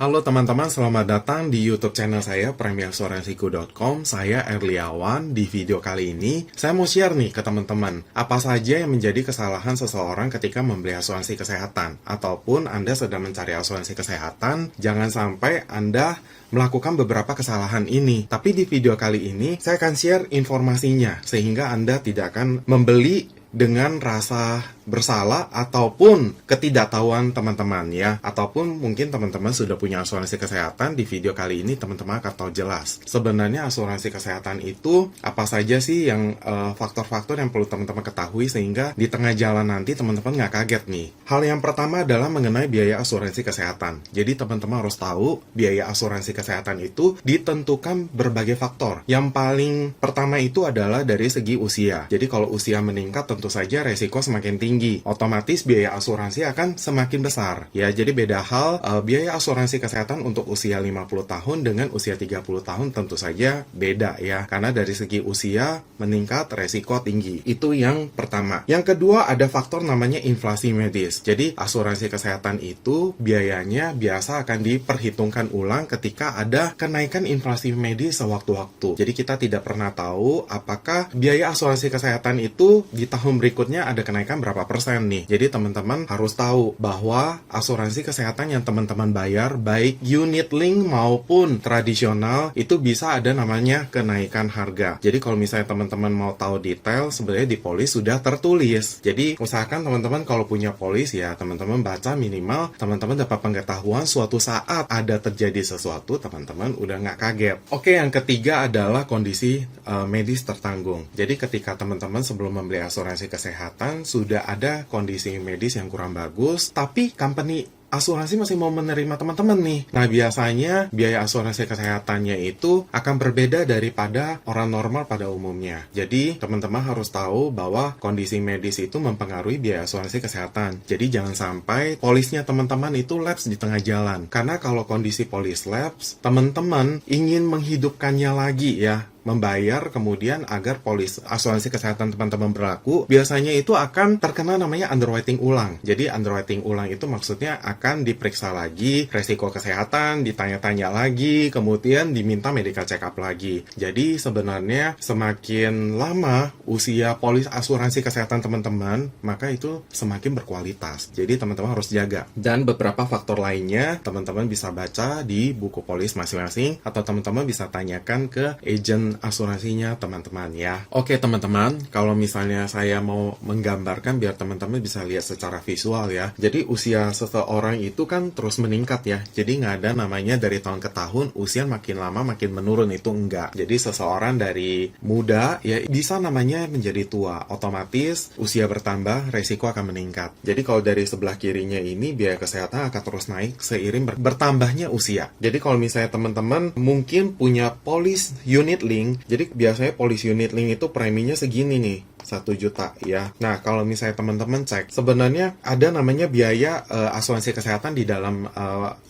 Halo teman-teman, selamat datang di YouTube channel saya premiasuransiku.com. Saya Erliawan. Di video kali ini saya mau share nih ke teman-teman apa saja yang menjadi kesalahan seseorang ketika membeli asuransi kesehatan, ataupun Anda sedang mencari asuransi kesehatan. Jangan sampai Anda melakukan beberapa kesalahan ini. Tapi di video kali ini saya akan share informasinya sehingga Anda tidak akan membeli dengan rasa bersalah ataupun ketidaktahuan teman-teman ya, ataupun mungkin teman-teman sudah punya asuransi kesehatan. Di video kali ini teman-teman akan tahu jelas sebenarnya asuransi kesehatan itu apa saja sih yang faktor-faktor yang perlu teman-teman ketahui sehingga di tengah jalan nanti teman-teman nggak kaget nih. Hal yang pertama adalah mengenai biaya asuransi kesehatan. Jadi teman-teman harus tahu biaya asuransi kesehatan itu ditentukan berbagai faktor. Yang paling pertama itu adalah dari segi usia. Jadi kalau usia meningkat tentu saja resiko semakin tinggi. Otomatis biaya asuransi akan semakin besar. Ya, jadi beda hal biaya asuransi kesehatan untuk usia 50 tahun dengan usia 30 tahun tentu saja beda ya. Karena dari segi usia meningkat resiko tinggi. Itu yang pertama. Yang kedua ada faktor namanya inflasi medis. Jadi asuransi kesehatan itu biayanya biasa akan diperhitungkan ulang ketika ada kenaikan inflasi medis sewaktu-waktu. Jadi kita tidak pernah tahu apakah biaya asuransi kesehatan itu di tahun berikutnya ada kenaikan berapa persen nih. Jadi teman-teman harus tahu bahwa asuransi kesehatan yang teman-teman bayar baik unit link maupun tradisional itu bisa ada namanya kenaikan harga. Jadi kalau misalnya teman-teman mau tahu detail sebenarnya di polis sudah tertulis. Jadi usahakan teman-teman kalau punya polis ya teman-teman baca minimal teman-teman dapat pengetahuan suatu saat ada terjadi sesuatu teman-teman udah nggak kaget. Oke, yang ketiga adalah kondisi medis tertanggung. Jadi ketika teman-teman sebelum membeli asuransi kesehatan sudah ada kondisi medis yang kurang bagus, tapi company asuransi masih mau menerima teman-teman nih. Nah, biasanya biaya asuransi kesehatannya itu akan berbeda daripada orang normal pada umumnya. Jadi, teman-teman harus tahu bahwa kondisi medis itu mempengaruhi biaya asuransi kesehatan. Jadi, jangan sampai polisnya teman-teman itu lapse di tengah jalan. Karena kalau kondisi polis lapse, teman-teman ingin menghidupkannya lagi ya, membayar kemudian agar polis asuransi kesehatan teman-teman berlaku, biasanya itu akan terkena namanya underwriting ulang. Jadi underwriting ulang itu maksudnya akan diperiksa lagi resiko kesehatan, ditanya-tanya lagi, kemudian diminta medical check up lagi. Jadi sebenarnya semakin lama usia polis asuransi kesehatan teman-teman, maka itu semakin berkualitas. Jadi teman-teman harus jaga. Dan beberapa faktor lainnya teman-teman bisa baca di buku polis masing-masing, atau teman-teman bisa tanyakan ke agent asuransinya teman-teman ya. Oke teman-teman, kalau misalnya saya mau menggambarkan biar teman-teman bisa lihat secara visual ya. Jadi usia seseorang itu kan terus meningkat ya. Jadi nggak ada namanya dari tahun ke tahun usia makin lama makin menurun, itu enggak. Jadi seseorang dari muda ya bisa namanya menjadi tua. Otomatis usia bertambah, resiko akan meningkat. Jadi kalau dari sebelah kirinya ini biaya kesehatan akan terus naik seiring bertambahnya usia. Jadi kalau misalnya teman-teman mungkin punya polis unit link, jadi biasanya polis unit link itu preminya segini nih, 1 juta ya. Nah, kalau misalnya teman-teman cek, sebenarnya ada namanya biaya asuransi kesehatan di dalam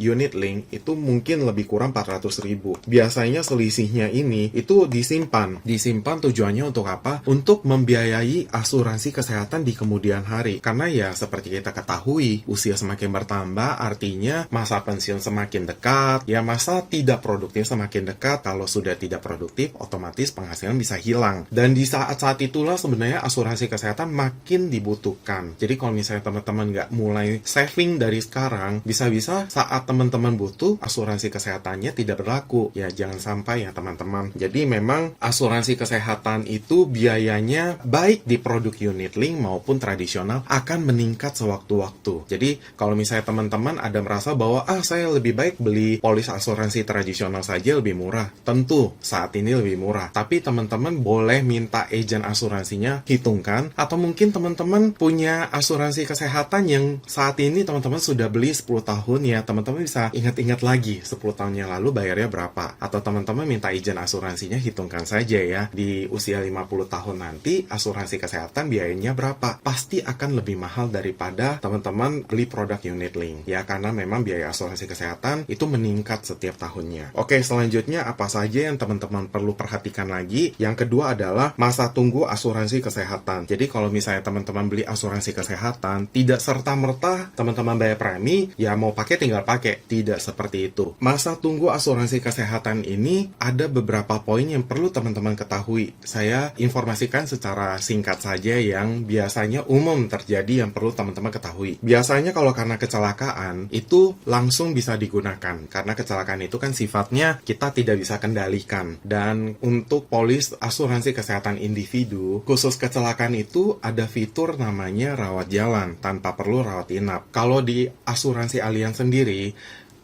unit link itu mungkin lebih kurang 400.000. Biasanya selisihnya ini itu disimpan. Disimpan tujuannya untuk apa? Untuk membiayai asuransi kesehatan di kemudian hari. Karena ya seperti kita ketahui, usia semakin bertambah artinya masa pensiun semakin dekat, ya masa tidak produktif semakin dekat. Kalau sudah tidak produktif, otomatis penghasilan bisa hilang. Dan di saat-saat itulah sebenarnya asuransi kesehatan makin dibutuhkan. Jadi kalau misalnya teman-teman nggak mulai saving dari sekarang, bisa-bisa saat teman-teman butuh, asuransi kesehatannya tidak berlaku. Ya jangan sampai ya teman-teman. Jadi memang asuransi kesehatan itu biayanya baik di produk unit link maupun tradisional akan meningkat sewaktu-waktu. Jadi kalau misalnya teman-teman ada merasa bahwa saya lebih baik beli polis asuransi tradisional saja lebih murah. Tentu saat ini lebih murah. Tapi teman-teman boleh minta agen asuransinya hitungkan, atau mungkin teman-teman punya asuransi kesehatan yang saat ini teman-teman sudah beli 10 tahun ya, teman-teman bisa ingat-ingat lagi 10 tahun yang lalu bayarnya berapa, atau teman-teman minta izin asuransinya hitungkan saja ya, di usia 50 tahun nanti asuransi kesehatan biayanya berapa, pasti akan lebih mahal daripada teman-teman beli produk unit link ya, karena memang biaya asuransi kesehatan itu meningkat setiap tahunnya. Oke, selanjutnya apa saja yang teman-teman perlu perhatikan lagi? Yang kedua adalah masa tunggu asuransi kesehatan. Jadi kalau misalnya teman-teman beli asuransi kesehatan, tidak serta-merta teman-teman bayar premi, ya mau pakai tinggal pakai. Tidak seperti itu. Masa tunggu asuransi kesehatan ini ada beberapa poin yang perlu teman-teman ketahui. Saya informasikan secara singkat saja yang biasanya umum terjadi yang perlu teman-teman ketahui. Biasanya kalau karena kecelakaan, itu langsung bisa digunakan. Karena kecelakaan itu kan sifatnya kita tidak bisa kendalikan. Dan untuk polis asuransi kesehatan individu, khusus kecelakaan itu ada fitur namanya rawat jalan tanpa perlu rawat inap. Kalau di asuransi Allianz sendiri,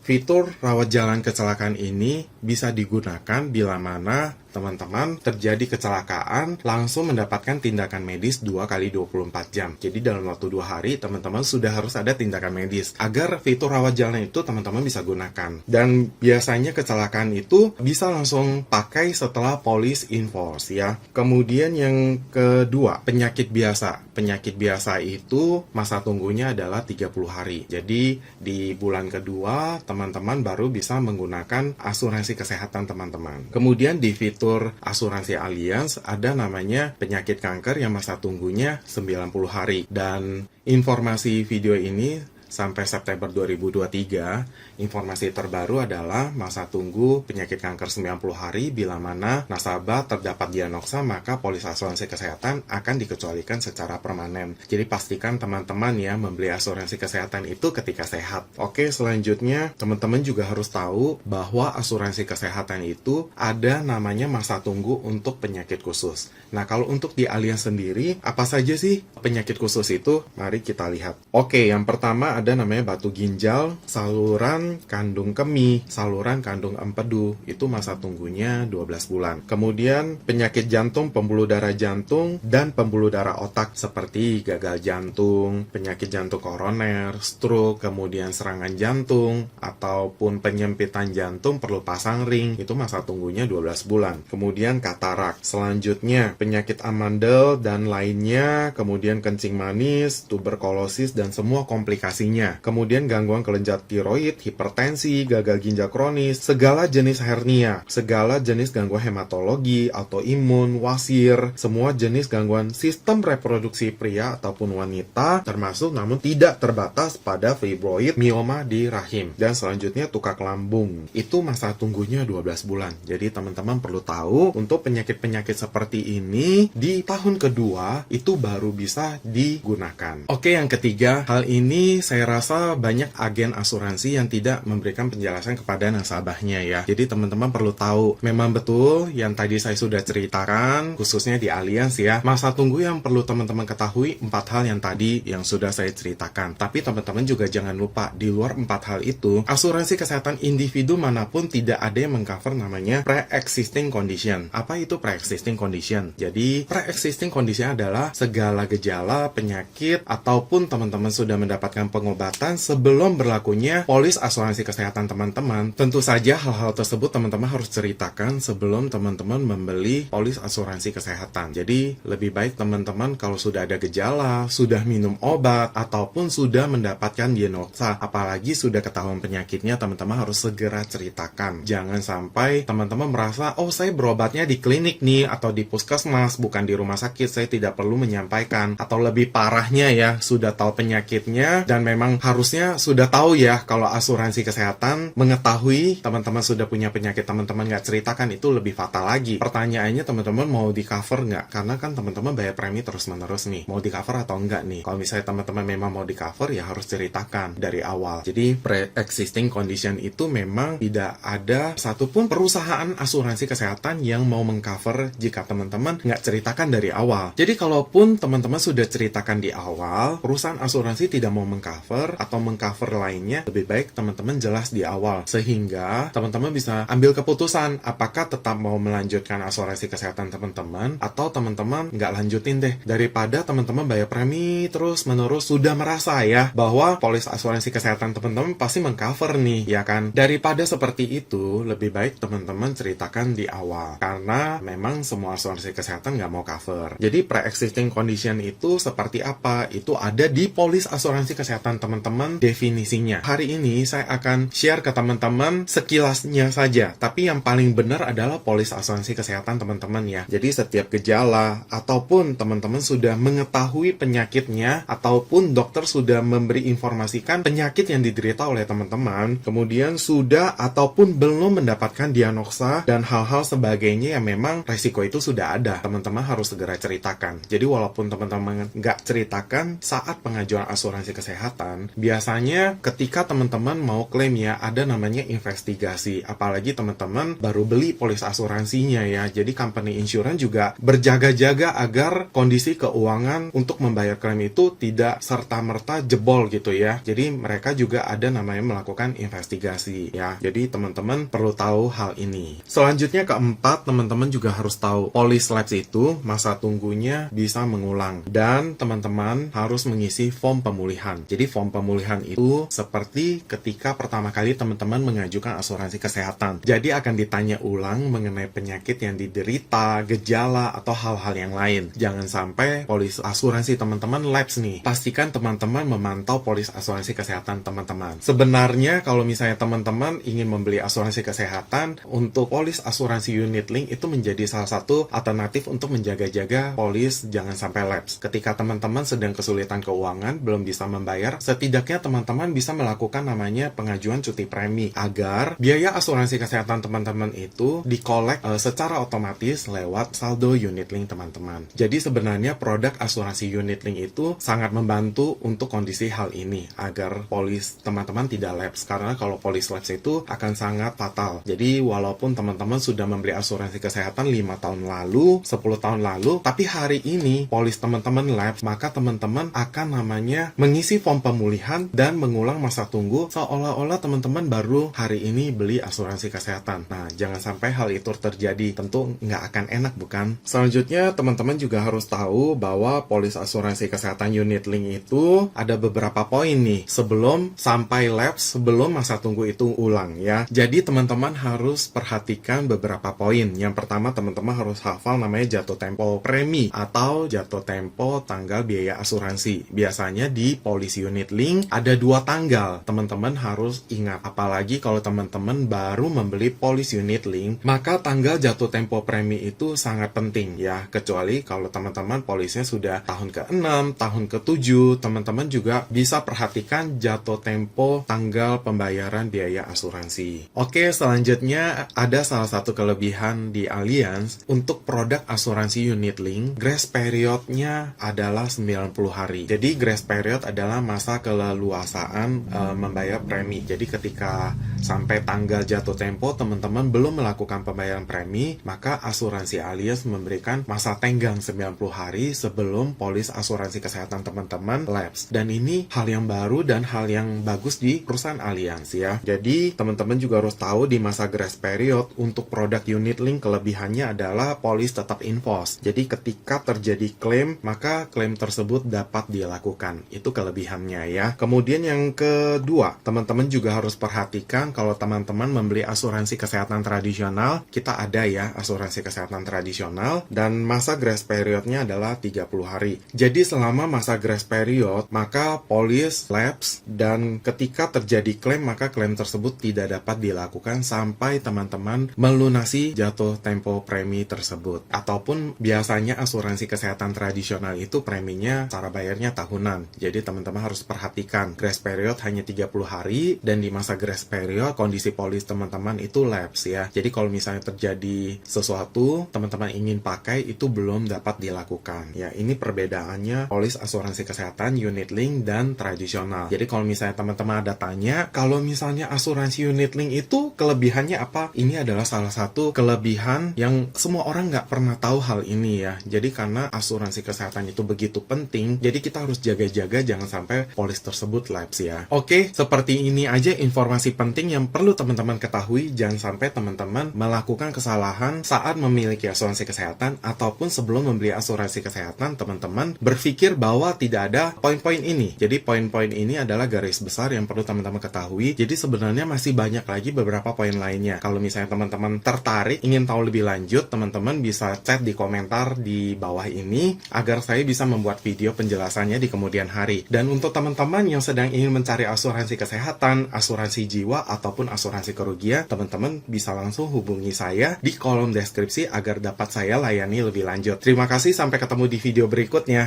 fitur rawat jalan kecelakaan ini bisa digunakan bila mana teman-teman terjadi kecelakaan langsung mendapatkan tindakan medis 2 kali 24 jam. Jadi dalam waktu 2 hari teman-teman sudah harus ada tindakan medis agar fitur rawat jalan itu teman-teman bisa gunakan. Dan biasanya kecelakaan itu bisa langsung pakai setelah polis enforce ya. Kemudian yang kedua, penyakit biasa. Penyakit biasa itu masa tunggunya adalah 30 hari. Jadi di bulan kedua teman-teman baru bisa menggunakan asuransi kesehatan teman-teman. Kemudian di fitur asuransi Allianz ada namanya penyakit kanker yang masa tunggunya 90 hari. Dan informasi video ini sampai September 2023, informasi terbaru adalah masa tunggu penyakit kanker 90 hari bila mana nasabah terdapat diagnosa, maka polis asuransi kesehatan akan dikecualikan secara permanen. Jadi pastikan teman-teman ya membeli asuransi kesehatan itu ketika sehat. Oke, selanjutnya teman-teman juga harus tahu bahwa asuransi kesehatan itu ada namanya masa tunggu untuk penyakit khusus. Nah, kalau untuk di Allianz sendiri, apa saja sih penyakit khusus itu? Mari kita lihat. Oke, yang pertama ada namanya batu ginjal, saluran kandung kemih, saluran kandung empedu. Itu masa tunggunya 12 bulan. Kemudian penyakit jantung, pembuluh darah jantung, dan pembuluh darah otak seperti gagal jantung, penyakit jantung koroner, stroke, kemudian serangan jantung, ataupun penyempitan jantung perlu pasang ring. Itu masa tunggunya 12 bulan. Kemudian katarak. Selanjutnya penyakit amandel dan lainnya, kemudian kencing manis, tuberkulosis, dan semua komplikasinya. Kemudian gangguan kelenjar tiroid, hipertensi, gagal ginjal kronis, segala jenis hernia, segala jenis gangguan hematologi, autoimun, wasir, semua jenis gangguan sistem reproduksi pria ataupun wanita, termasuk namun tidak terbatas pada fibroid, mioma di rahim. Dan selanjutnya tukak lambung. Itu masa tunggunya 12 bulan. Jadi teman-teman perlu tahu untuk penyakit-penyakit seperti ini di tahun kedua itu baru bisa digunakan. Oke, yang ketiga, hal ini saya rasa banyak agen asuransi yang tidak memberikan penjelasan kepada nasabahnya ya. Jadi teman-teman perlu tahu, memang betul yang tadi saya sudah ceritakan, khususnya di Allianz ya, masa tunggu yang perlu teman-teman ketahui 4 hal yang tadi yang sudah saya ceritakan. Tapi teman-teman juga jangan lupa, di luar 4 hal itu, asuransi kesehatan individu manapun tidak ada yang mengcover namanya pre-existing condition. Apa itu pre-existing condition? Jadi pre-existing condition adalah segala gejala, penyakit, ataupun teman-teman sudah mendapatkan pengobatan sebelum berlakunya polis asuransi kesehatan teman-teman. Tentu saja hal-hal tersebut teman-teman harus ceritakan sebelum teman-teman membeli polis asuransi kesehatan. Jadi lebih baik teman-teman kalau sudah ada gejala, sudah minum obat, ataupun sudah mendapatkan diagnosa, apalagi sudah ketahuan penyakitnya, teman-teman harus segera ceritakan. Jangan sampai teman-teman merasa, oh saya berobatnya di klinik nih, atau di puskesmas, bukan di rumah sakit, saya tidak perlu menyampaikan. Atau lebih parahnya ya, sudah tahu penyakitnya, dan memang harusnya sudah tahu ya, kalau asuransi kesehatan mengetahui teman-teman sudah punya penyakit, teman-teman nggak ceritakan, itu lebih fatal lagi. Pertanyaannya teman-teman mau di cover nggak? Karena kan teman-teman bayar premi terus-menerus nih, mau di cover atau enggak nih? Kalau misalnya teman-teman memang mau di cover, ya harus ceritakan dari awal. Jadi pre-existing condition itu memang tidak ada satupun perusahaan asuransi kesehatan yang mau mengcover jika teman-teman nggak ceritakan dari awal. Jadi kalaupun teman-teman sudah ceritakan di awal, perusahaan asuransi tidak mau mengcover atau mengcover lainnya, lebih baik teman-teman jelas di awal, sehingga teman-teman bisa ambil keputusan apakah tetap mau melanjutkan asuransi kesehatan teman-teman atau teman-teman nggak lanjutin deh, daripada teman-teman bayar premi terus-menerus sudah merasa ya bahwa polis asuransi kesehatan teman-teman pasti mengcover nih, ya kan? Daripada seperti itu, lebih baik teman-teman ceritakan di awal, karena memang semua asuransi kesehatan nggak mau cover. Jadi pre-existing condition itu seperti apa? Itu ada di polis asuransi kesehatan kesehatan teman-teman definisinya. Hari ini saya akan share ke teman-teman sekilasnya saja, tapi yang paling benar adalah polis asuransi kesehatan teman-teman ya. Jadi setiap gejala ataupun teman-teman sudah mengetahui penyakitnya ataupun dokter sudah memberi informasikan penyakit yang diderita oleh teman-teman, kemudian sudah ataupun belum mendapatkan diagnosa dan hal-hal sebagainya yang memang resiko itu sudah ada, teman-teman harus segera ceritakan. Jadi walaupun teman-teman nggak ceritakan saat pengajuan asuransi kesehatan, biasanya ketika teman-teman mau klaim ya ada namanya investigasi, apalagi teman-teman baru beli polis asuransinya ya. Jadi company insurance juga berjaga-jaga agar kondisi keuangan untuk membayar klaim itu tidak serta-merta jebol gitu ya. Jadi mereka juga ada namanya melakukan investigasi ya. Jadi teman-teman perlu tahu hal ini. Selanjutnya keempat, teman-teman juga harus tahu polis lapse itu masa tunggunya bisa mengulang dan teman-teman harus mengisi form pemulihan. Jadi form pemulihan itu seperti ketika pertama kali teman-teman mengajukan asuransi kesehatan. Jadi akan ditanya ulang mengenai penyakit yang diderita, gejala atau hal-hal yang lain. Jangan sampai polis asuransi teman-teman lapse nih. Pastikan teman-teman memantau polis asuransi kesehatan teman-teman. Sebenarnya kalau misalnya teman-teman ingin membeli asuransi kesehatan, untuk polis asuransi unit link itu menjadi salah satu alternatif untuk menjaga-jaga polis jangan sampai lapse. Ketika teman-teman sedang kesulitan keuangan, belum bisa membayar, setidaknya teman-teman bisa melakukan namanya pengajuan cuti premi agar biaya asuransi kesehatan teman-teman itu dikolek secara otomatis lewat saldo unit link teman-teman. Jadi sebenarnya produk asuransi unit link itu sangat membantu untuk kondisi hal ini agar polis teman-teman tidak lapse, karena kalau polis lapse itu akan sangat fatal. Jadi walaupun teman-teman sudah membeli asuransi kesehatan 5 tahun lalu, 10 tahun lalu, tapi hari ini polis teman-teman lapse, maka teman-teman akan namanya mengisi form pemulihan dan mengulang masa tunggu seolah-olah teman-teman baru hari ini beli asuransi kesehatan. Nah, jangan sampai hal itu terjadi. Tentu nggak akan enak, bukan? Selanjutnya, teman-teman juga harus tahu bahwa polis asuransi kesehatan unit link itu ada beberapa poin nih sebelum sampai lapse, sebelum masa tunggu itu ulang ya. Jadi teman-teman harus perhatikan beberapa poin. Yang pertama, teman-teman harus hafal namanya jatuh tempo premi atau jatuh tempo tanggal biaya asuransi. Biasanya di polis unit link ada 2 tanggal. Teman-teman harus ingat, apalagi kalau teman-teman baru membeli polis unit link, maka tanggal jatuh tempo premi itu sangat penting ya. Kecuali kalau teman-teman polisnya sudah tahun ke-6, tahun ke-7, teman-teman juga bisa perhatikan jatuh tempo tanggal pembayaran biaya asuransi. Oke, selanjutnya ada salah satu kelebihan di Allianz untuk produk asuransi unit link, grace periodnya adalah 90 hari. Jadi grace period adalah masa keleluasaan membayar premi. Jadi ketika sampai tanggal jatuh tempo teman-teman belum melakukan pembayaran premi, maka asuransi Allianz memberikan masa tenggang 90 hari sebelum polis asuransi kesehatan teman-teman lapse. Dan ini hal yang baru dan hal yang bagus di perusahaan Allianz ya. Jadi teman-teman juga harus tahu di masa grace period untuk produk unit link kelebihannya adalah polis tetap in force. Jadi ketika terjadi klaim, maka klaim tersebut dapat dilakukan. Itu kelebihannya ya. Kemudian yang kedua, teman-teman juga harus perhatikan kalau teman-teman membeli asuransi kesehatan tradisional, kita ada ya asuransi kesehatan tradisional dan masa grace periodnya adalah 30 hari. Jadi selama masa grace period, maka polis lapse dan ketika terjadi klaim, maka klaim tersebut tidak dapat dilakukan sampai teman-teman melunasi jatuh tempo premi tersebut. Ataupun biasanya asuransi kesehatan tradisional itu preminya cara bayarnya tahunan. Jadi teman-teman harus perhatikan grace period hanya 30 hari dan di masa grace period kondisi polis teman-teman itu lapse ya. Jadi kalau misalnya terjadi sesuatu teman-teman ingin pakai itu belum dapat dilakukan. Ya, ini perbedaannya polis asuransi kesehatan unit link dan tradisional. Jadi kalau misalnya teman-teman ada tanya, kalau misalnya asuransi unit link itu kelebihannya apa? Ini adalah salah satu kelebihan yang semua orang nggak pernah tahu hal ini ya. Jadi karena asuransi kesehatan itu begitu penting, jadi kita harus jaga-jaga jangan sampai polis tersebut lapse ya. Oke, seperti ini aja informasi penting yang perlu teman-teman ketahui. Jangan sampai teman-teman melakukan kesalahan saat memiliki asuransi kesehatan ataupun sebelum membeli asuransi kesehatan, teman-teman berpikir bahwa tidak ada poin-poin ini. Jadi poin-poin ini adalah garis besar yang perlu teman-teman ketahui. Jadi sebenarnya masih banyak lagi beberapa poin lainnya. Kalau misalnya teman-teman tertarik ingin tahu lebih lanjut, teman-teman bisa chat di komentar di bawah ini agar saya bisa membuat video penjelasannya di kemudian hari. Dan untuk teman-teman yang sedang ingin mencari asuransi kesehatan, asuransi jiwa, ataupun asuransi kerugian, teman-teman bisa langsung hubungi saya di kolom deskripsi agar dapat saya layani lebih lanjut. Terima kasih, sampai ketemu di video berikutnya.